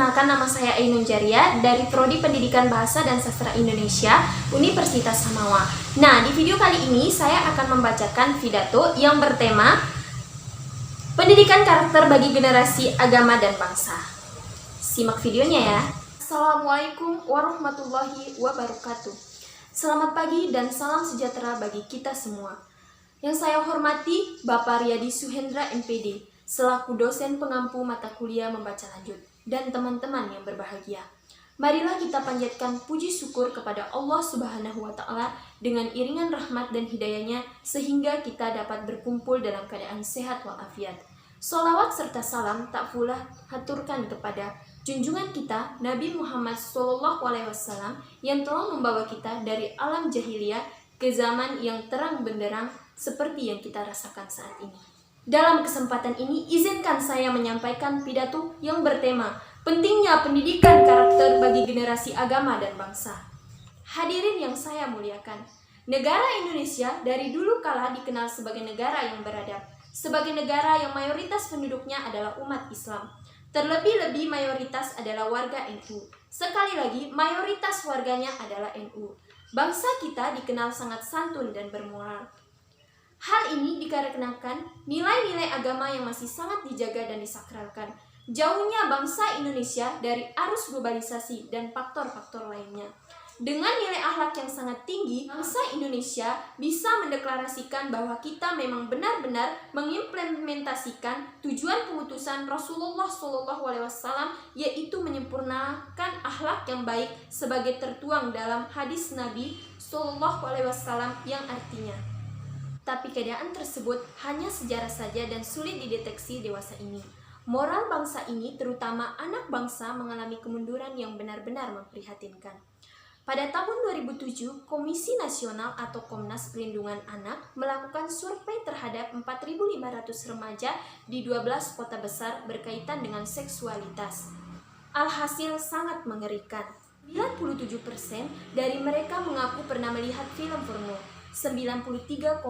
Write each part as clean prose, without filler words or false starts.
perkenalkan, nama saya Ainun Jaria dari Prodi Pendidikan Bahasa dan Sastra Indonesia, Universitas Samawa. Nah, di video kali ini saya akan membacakan pidato yang bertema Pendidikan Karakter bagi Generasi Agama dan Bangsa. Simak videonya ya. Assalamualaikum warahmatullahi wabarakatuh. Selamat pagi dan salam sejahtera bagi kita semua. Yang saya hormati Bapak Riyadi Suhendra MPD, selaku dosen pengampu mata kuliah membaca lanjut, dan teman-teman yang berbahagia. Marilah kita panjatkan puji syukur kepada Allah Subhanahu wa Ta'ala dengan iringan rahmat dan hidayahnya sehingga kita dapat berkumpul dalam keadaan sehat walafiat. Sholawat serta salam tak pula haturkan kepada junjungan kita Nabi Muhammad SAW yang telah membawa kita dari alam jahiliyah ke zaman yang terang benderang seperti yang kita rasakan saat ini. Dalam kesempatan ini, izinkan saya menyampaikan pidato yang bertema pentingnya pendidikan karakter bagi generasi agama dan bangsa. Hadirin yang saya muliakan, negara Indonesia dari dulu kala dikenal sebagai negara yang beradab, sebagai negara yang mayoritas penduduknya adalah umat Islam. Terlebih-lebih mayoritas adalah warga NU. Sekali lagi, mayoritas warganya adalah NU. Bangsa kita dikenal sangat santun dan bermoral. Hal ini dikarenakan nilai-nilai agama yang masih sangat dijaga dan disakralkan. Jauhnya bangsa Indonesia dari arus globalisasi dan faktor-faktor lainnya. Dengan nilai akhlak yang sangat tinggi, bangsa Indonesia bisa mendeklarasikan bahwa kita memang benar-benar mengimplementasikan tujuan pengutusan Rasulullah SAW, yaitu menyempurnakan akhlak yang baik sebagai tertuang dalam hadis Nabi SAW yang artinya. Tapi keadaan tersebut hanya sejarah saja dan sulit dideteksi dewasa ini. Moral bangsa ini, terutama anak bangsa, mengalami kemunduran yang benar-benar memprihatinkan. Pada tahun 2007, Komisi Nasional atau Komnas Perlindungan Anak melakukan survei terhadap 4.500 remaja di 12 kota besar berkaitan dengan seksualitas. Alhasil sangat mengerikan. 97% dari mereka mengaku pernah melihat film porno. 93,7%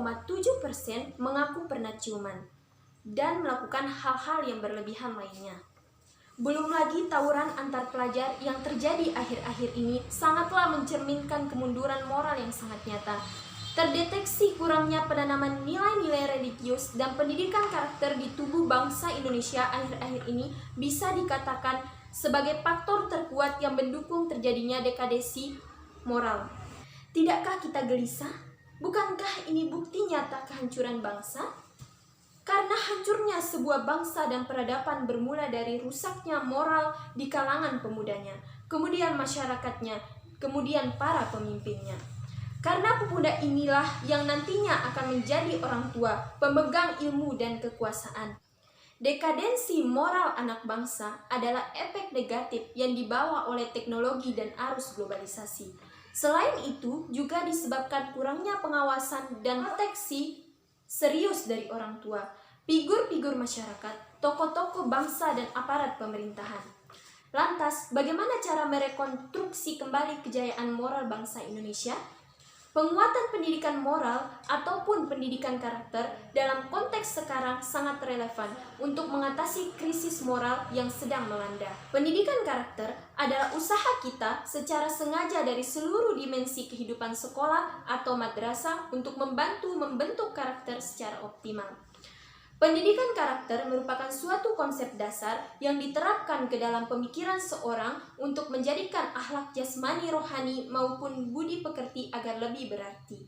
mengaku pernah ciuman dan melakukan hal-hal yang berlebihan lainnya. Belum lagi tawuran antar pelajar yang terjadi akhir-akhir ini sangatlah mencerminkan kemunduran moral yang sangat nyata. Terdeteksi kurangnya penanaman nilai-nilai religius dan pendidikan karakter di tubuh bangsa Indonesia akhir-akhir ini bisa dikatakan sebagai faktor terkuat yang mendukung terjadinya dekadesi moral. Tidakkah kita gelisah? Bukankah ini bukti nyata kehancuran bangsa? Karena hancurnya sebuah bangsa dan peradaban bermula dari rusaknya moral di kalangan pemudanya, kemudian masyarakatnya, kemudian para pemimpinnya. Karena pemuda inilah yang nantinya akan menjadi orang tua, pemegang ilmu dan kekuasaan. Dekadensi moral anak bangsa adalah efek negatif yang dibawa oleh teknologi dan arus globalisasi. Selain itu, juga disebabkan kurangnya pengawasan dan proteksi serius dari orang tua, figur-figur masyarakat, tokoh-tokoh bangsa dan aparat pemerintahan. Lantas, bagaimana cara merekonstruksi kembali kejayaan moral bangsa Indonesia? Penguatan pendidikan moral ataupun pendidikan karakter dalam konteks sekarang sangat relevan untuk mengatasi krisis moral yang sedang melanda. Pendidikan karakter adalah usaha kita secara sengaja dari seluruh dimensi kehidupan sekolah atau madrasah untuk membantu membentuk karakter secara optimal. Pendidikan karakter merupakan suatu konsep dasar yang diterapkan ke dalam pemikiran seorang untuk menjadikan akhlak jasmani, rohani, maupun budi pekerti agar lebih berarti.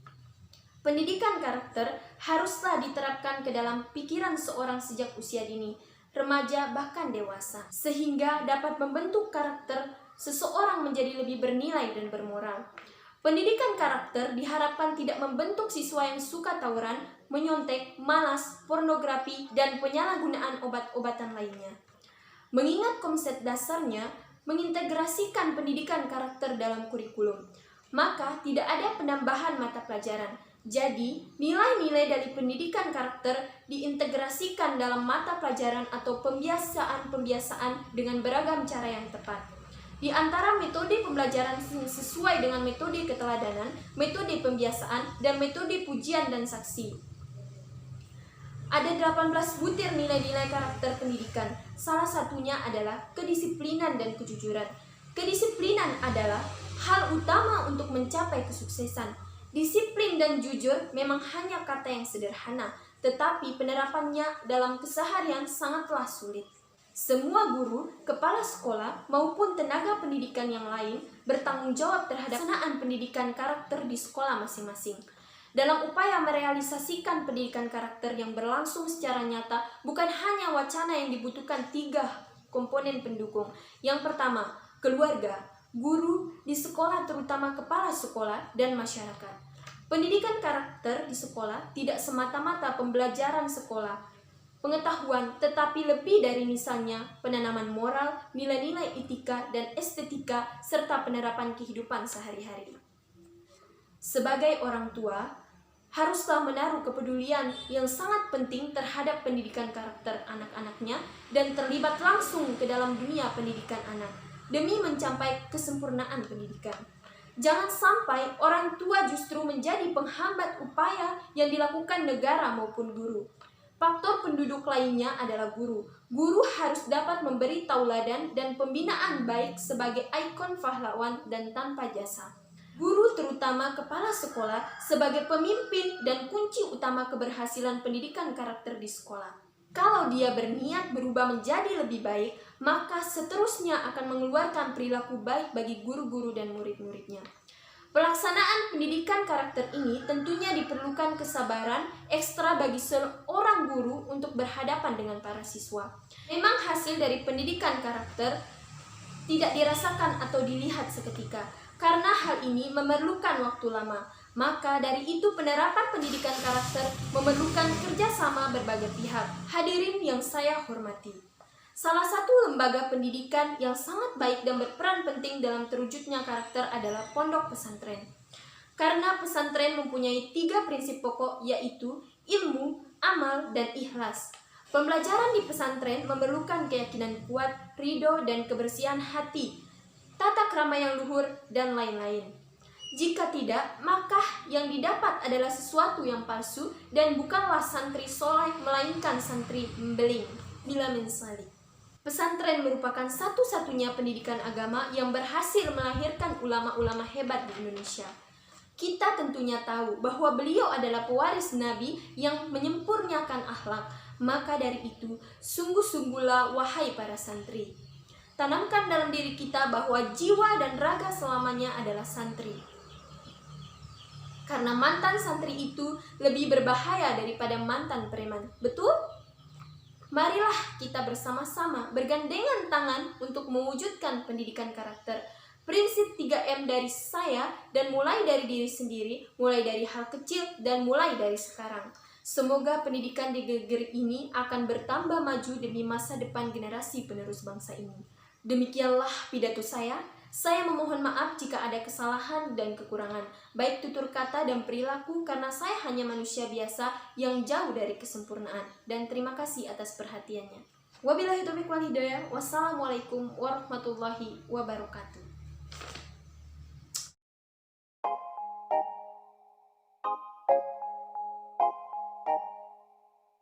Pendidikan karakter haruslah diterapkan ke dalam pikiran seorang sejak usia dini, remaja bahkan dewasa, sehingga dapat membentuk karakter seseorang menjadi lebih bernilai dan bermoral. Pendidikan karakter diharapkan tidak membentuk siswa yang suka tawuran, menyontek, malas, pornografi, dan penyalahgunaan obat-obatan lainnya. Mengingat konsep dasarnya mengintegrasikan pendidikan karakter dalam kurikulum, maka tidak ada penambahan mata pelajaran. Jadi, nilai-nilai dari pendidikan karakter diintegrasikan dalam mata pelajaran atau pembiasaan-pembiasaan dengan beragam cara yang tepat. Di antara metode pembelajaran sesuai dengan metode keteladanan, metode pembiasaan, dan metode pujian dan saksi. Ada 18 butir nilai-nilai karakter pendidikan. Salah satunya adalah kedisiplinan dan kejujuran. Kedisiplinan adalah hal utama untuk mencapai kesuksesan. Disiplin dan jujur memang hanya kata yang sederhana, tetapi penerapannya dalam keseharian sangatlah sulit. Semua guru, kepala sekolah, maupun tenaga pendidikan yang lain bertanggung jawab terhadap pelaksanaan pendidikan karakter di sekolah masing-masing. Dalam upaya merealisasikan pendidikan karakter yang berlangsung secara nyata, bukan hanya wacana yang dibutuhkan 3 komponen pendukung. Yang pertama, keluarga, guru di sekolah terutama kepala sekolah, dan masyarakat. Pendidikan karakter di sekolah tidak semata-mata pembelajaran sekolah, pengetahuan, tetapi lebih dari misalnya penanaman moral, nilai-nilai etika dan estetika, serta penerapan kehidupan sehari-hari. Sebagai orang tua, haruslah menaruh kepedulian yang sangat penting terhadap pendidikan karakter anak-anaknya dan terlibat langsung ke dalam dunia pendidikan anak demi mencapai kesempurnaan pendidikan. Jangan sampai orang tua justru menjadi penghambat upaya yang dilakukan negara maupun guru. Faktor penduduk lainnya adalah guru. Guru harus dapat memberi tauladan dan pembinaan baik sebagai ikon pahlawan dan tanpa jasa. Guru terutama kepala sekolah sebagai pemimpin dan kunci utama keberhasilan pendidikan karakter di sekolah. Kalau dia berniat berubah menjadi lebih baik, maka seterusnya akan mengeluarkan perilaku baik bagi guru-guru dan murid-muridnya. Pelaksanaan pendidikan karakter ini tentunya diperlukan kesabaran ekstra bagi seorang guru untuk berhadapan dengan para siswa. Memang hasil dari pendidikan karakter tidak dirasakan atau dilihat seketika, karena hal ini memerlukan waktu lama. Maka dari itu penerapan pendidikan karakter memerlukan kerjasama berbagai pihak. Hadirin yang saya hormati, salah satu lembaga pendidikan yang sangat baik dan berperan penting dalam terwujudnya karakter adalah pondok pesantren. Karena pesantren mempunyai 3 prinsip pokok, yaitu ilmu, amal, dan ikhlas. Pembelajaran di pesantren memerlukan keyakinan kuat, ridho, dan kebersihan hati, tata krama yang luhur, dan lain-lain. Jika tidak, maka yang didapat adalah sesuatu yang palsu dan bukanlah santri soleh, melainkan santri membeling. Bila mensalik. Pesantren merupakan satu-satunya pendidikan agama yang berhasil melahirkan ulama-ulama hebat di Indonesia. Kita tentunya tahu bahwa beliau adalah pewaris Nabi yang menyempurnakan akhlak. Maka dari itu, sungguh-sungguhlah wahai para santri. Tanamkan dalam diri kita bahwa jiwa dan raga selamanya adalah santri. Karena mantan santri itu lebih berbahaya daripada mantan preman. Betul? Marilah kita bersama-sama bergandengan tangan untuk mewujudkan pendidikan karakter. Prinsip 3M dari saya dan mulai dari diri sendiri, mulai dari hal kecil dan mulai dari sekarang. Semoga pendidikan di negeri ini akan bertambah maju demi masa depan generasi penerus bangsa ini. Demikianlah pidato saya. Saya memohon maaf jika ada kesalahan dan kekurangan, baik tutur kata dan perilaku, karena saya hanya manusia biasa yang jauh dari kesempurnaan. Dan terima kasih atas perhatiannya. Wabillahi taufiq wal hidayah. Wassalamualaikum warahmatullahi wabarakatuh.